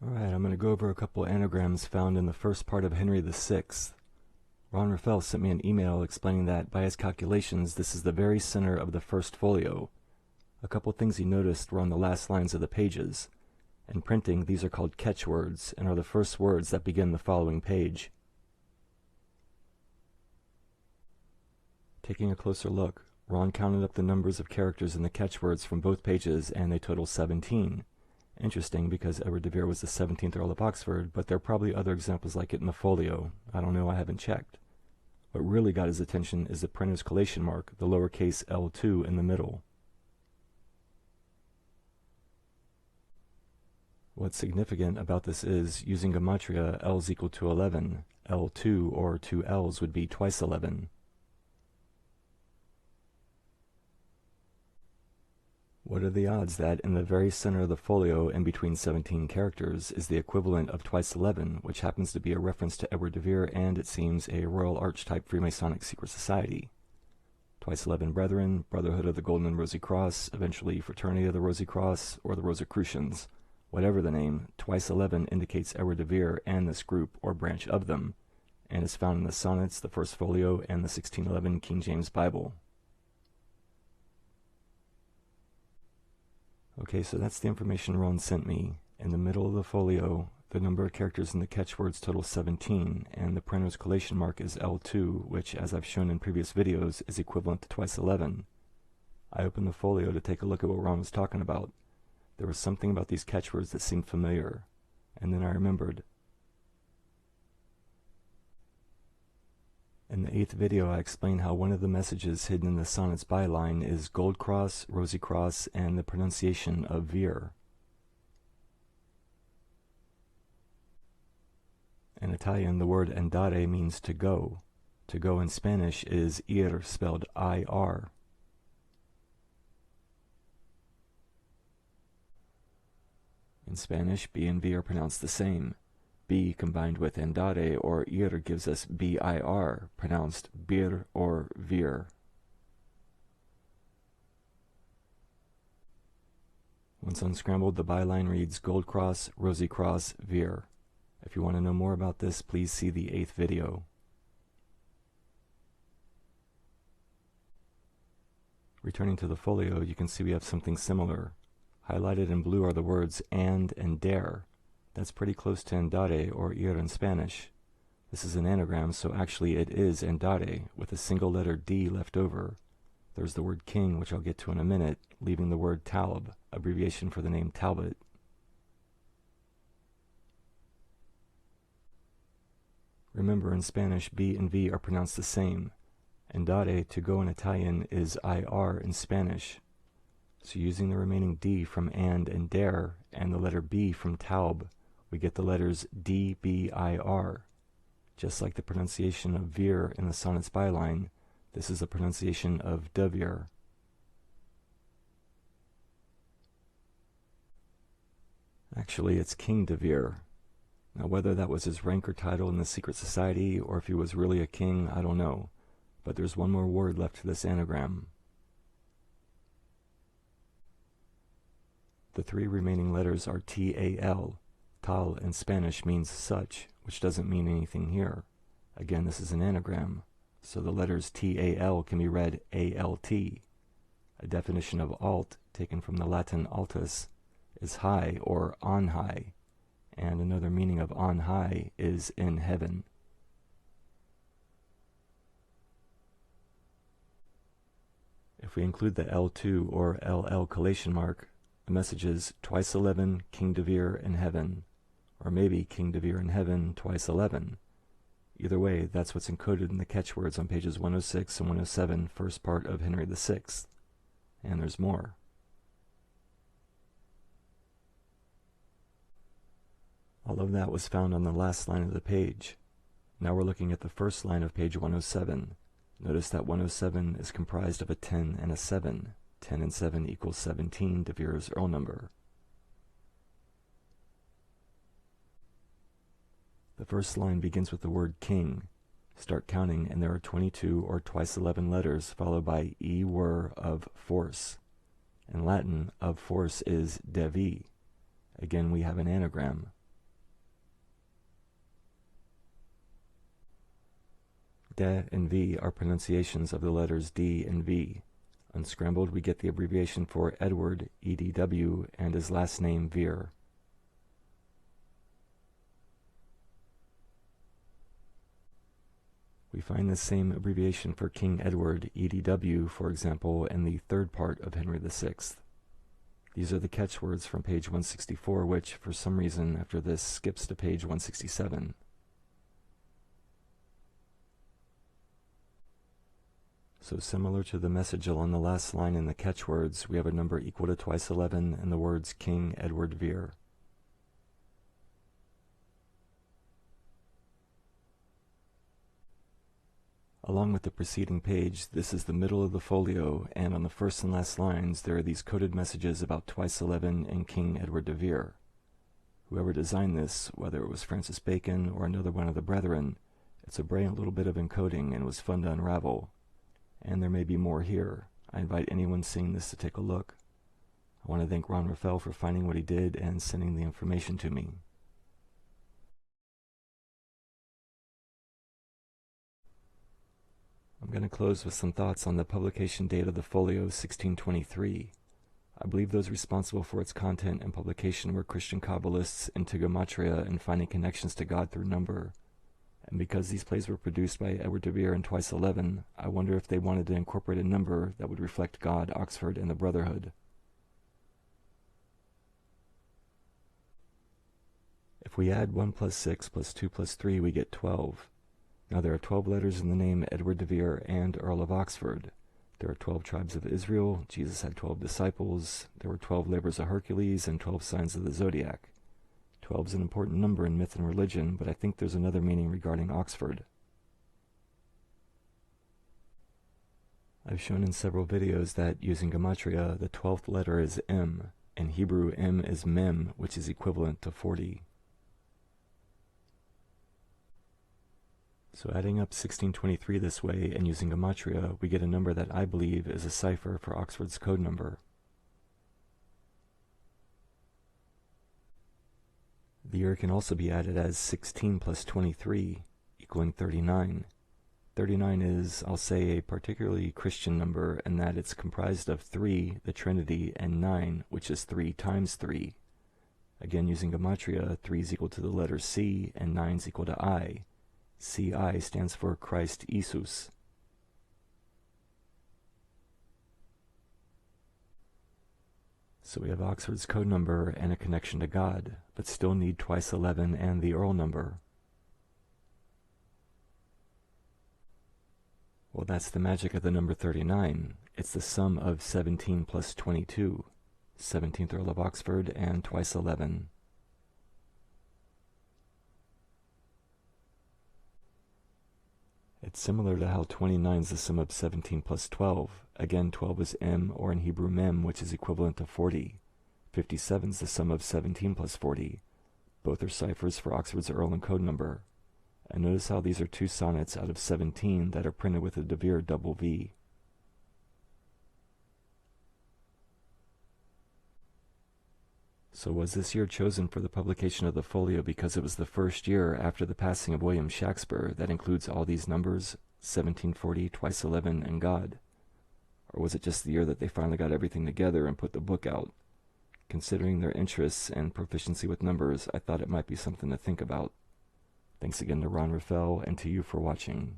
Alright, I'm going to go over a couple anagrams found in the first part of Henry VI. Ron Raffel sent me an email explaining that, by his calculations, this is the very center of the First Folio. A couple things he noticed were on the last lines of the pages. In printing, these are called catchwords, and are the first words that begin the following page. Taking a closer look, Ron counted up the numbers of characters in the catchwords from both pages, and they total 17. Interesting, because Edward de Vere was the 17th Earl of Oxford, but there are probably other examples like it in the folio. I don't know, I haven't checked. What really got his attention is the printer's collation mark, the lowercase l2 in the middle. What's significant about this is, using gematria, L is equal to 11. L2, or 2 L's, would be twice 11. What are the odds that, in the very center of the folio, in between 17 characters, is the equivalent of twice 11, which happens to be a reference to Edward de Vere and, it seems, a Royal Arch-type Freemasonic secret society. Twice 11 Brethren, Brotherhood of the Golden and Rosy Cross, eventually Fraternity of the Rosy Cross, or the Rosicrucians. Whatever the name, twice 11 indicates Edward de Vere and this group, or branch of them, and is found in the Sonnets, the First Folio, and the 1611 King James Bible. Okay, so that's the information Ron sent me. In the middle of the folio, the number of characters in the catchwords total 17, and the printer's collation mark is L2, which, as I've shown in previous videos, is equivalent to twice 11. I opened the folio to take a look at what Ron was talking about. There was something about these catchwords that seemed familiar, and then I remembered. In the 8th video, I explained how one of the messages hidden in the Sonnet's byline is Gold Cross, Rosy Cross, and the pronunciation of Vere. In Italian, the word andare means to go. To go in Spanish is ir, spelled I-R. In Spanish, B and V are pronounced the same. B combined with andare or ir gives us B-I-R, pronounced bir or vir. Once unscrambled, the byline reads Gold Cross, Rosy Cross, Vere. If you want to know more about this, please see the 8th video. Returning to the folio, you can see we have something similar. Highlighted in blue are the words and dare. That's pretty close to andare or ir in Spanish. This is an anagram, so actually it is andare, with a single letter D left over. There's the word king, which I'll get to in a minute, leaving the word Talb, abbreviation for the name Talbot. Remember, in Spanish, B and V are pronounced the same. Andare, to go in Italian, is IR in Spanish. So using the remaining D from and dare, and the letter B from Taub, we get the letters D-B-I-R. Just like the pronunciation of Vere in the Sonnet's byline, this is the pronunciation of de Vere. Actually, it's King de Vere. Now, whether that was his rank or title in the secret society, or if he was really a king, I don't know. But there's one more word left to this anagram. The 3 remaining letters are T-A-L. Tal in Spanish means such, which doesn't mean anything here. Again, this is an anagram, so the letters T-A-L can be read A-L-T. A definition of alt, taken from the Latin altus, is high or on high, and another meaning of on high is in heaven. If we include the L2 or LL collation mark, the message is twice 11, King de Vere in heaven, or maybe King de Vere in heaven twice 11. Either way, that's what's encoded in the catchwords on pages 106 and 107, first part of Henry VI. And there's more. All of that was found on the last line of the page. Now we're looking at the first line of page 107. Notice that 107 is comprised of a 10 and a 7. 10 and 7 equals 17, de Vere's Earl number. The first line begins with the word king. Start counting, and there are 22 or twice 11 letters, followed by e were of force. In Latin, of force is devi. Again, we have an anagram. De and V are pronunciations of the letters D and V. Unscrambled, we get the abbreviation for Edward, EDW, and his last name, Vere. We find the same abbreviation for King Edward, EDW, for example, in the third part of Henry VI. These are the catchwords from page 164, which, for some reason, after this, skips to page 167. So similar to the message along the last line in the catchwords, we have a number equal to twice 11 and the words King Edward Vere. Along with the preceding page, this is the middle of the folio, and on the first and last lines there are these coded messages about twice 11 and King Edward de Vere. Whoever designed this, whether it was Francis Bacon or another one of the brethren, it's a brilliant little bit of encoding and was fun to unravel. And there may be more here. I invite anyone seeing this to take a look. I want to thank Ron Raphael for finding what he did and sending the information to me. I'm going to close with some thoughts on the publication date of the folio 1623. I believe those responsible for its content and publication were Christian Kabbalists into gematria and finding connections to God through number. And because these plays were produced by Edward de Vere in twice 11, I wonder if they wanted to incorporate a number that would reflect God, Oxford, and the Brotherhood. If we add 1 plus 6 plus 2 plus 3, we get 12. Now there are 12 letters in the name Edward de Vere and Earl of Oxford. There are 12 tribes of Israel, Jesus had 12 disciples, there were 12 labors of Hercules, and 12 signs of the zodiac. 12 is an important number in myth and religion, but I think there's another meaning regarding Oxford. I've shown in several videos that using gematria, the 12th letter is M. In Hebrew, M is Mem, which is equivalent to 40. So adding up 1623 this way and using gematria, we get a number that I believe is a cipher for Oxford's code number. The year can also be added as 16 plus 23, equaling 39. 39 is, I'll say, a particularly Christian number in that it's comprised of 3, the Trinity, and 9, which is 3 times 3. Again, using gematria, 3 is equal to the letter C, and 9 is equal to I. CI stands for Christ Jesus. So we have Oxford's code number and a connection to God, but still need twice 11 and the Earl number. Well, that's the magic of the number 39. It's the sum of 17 plus 22, 17th Earl of Oxford, and twice 11. It's similar to how 29 is the sum of 17 plus 12. Again, 12 is M, or in Hebrew Mem, which is equivalent to 40. 57 is the sum of 17 plus 40. Both are ciphers for Oxford's Earl and code number. And notice how these are 2 sonnets out of 17 that are printed with a de Vere double V. So was this year chosen for the publication of the folio because it was the first year after the passing of William Shakespeare that includes all these numbers, 1740, twice 11, and God? Or was it just the year that they finally got everything together and put the book out? Considering their interests and proficiency with numbers, I thought it might be something to think about. Thanks again to Ron Raphael and to you for watching.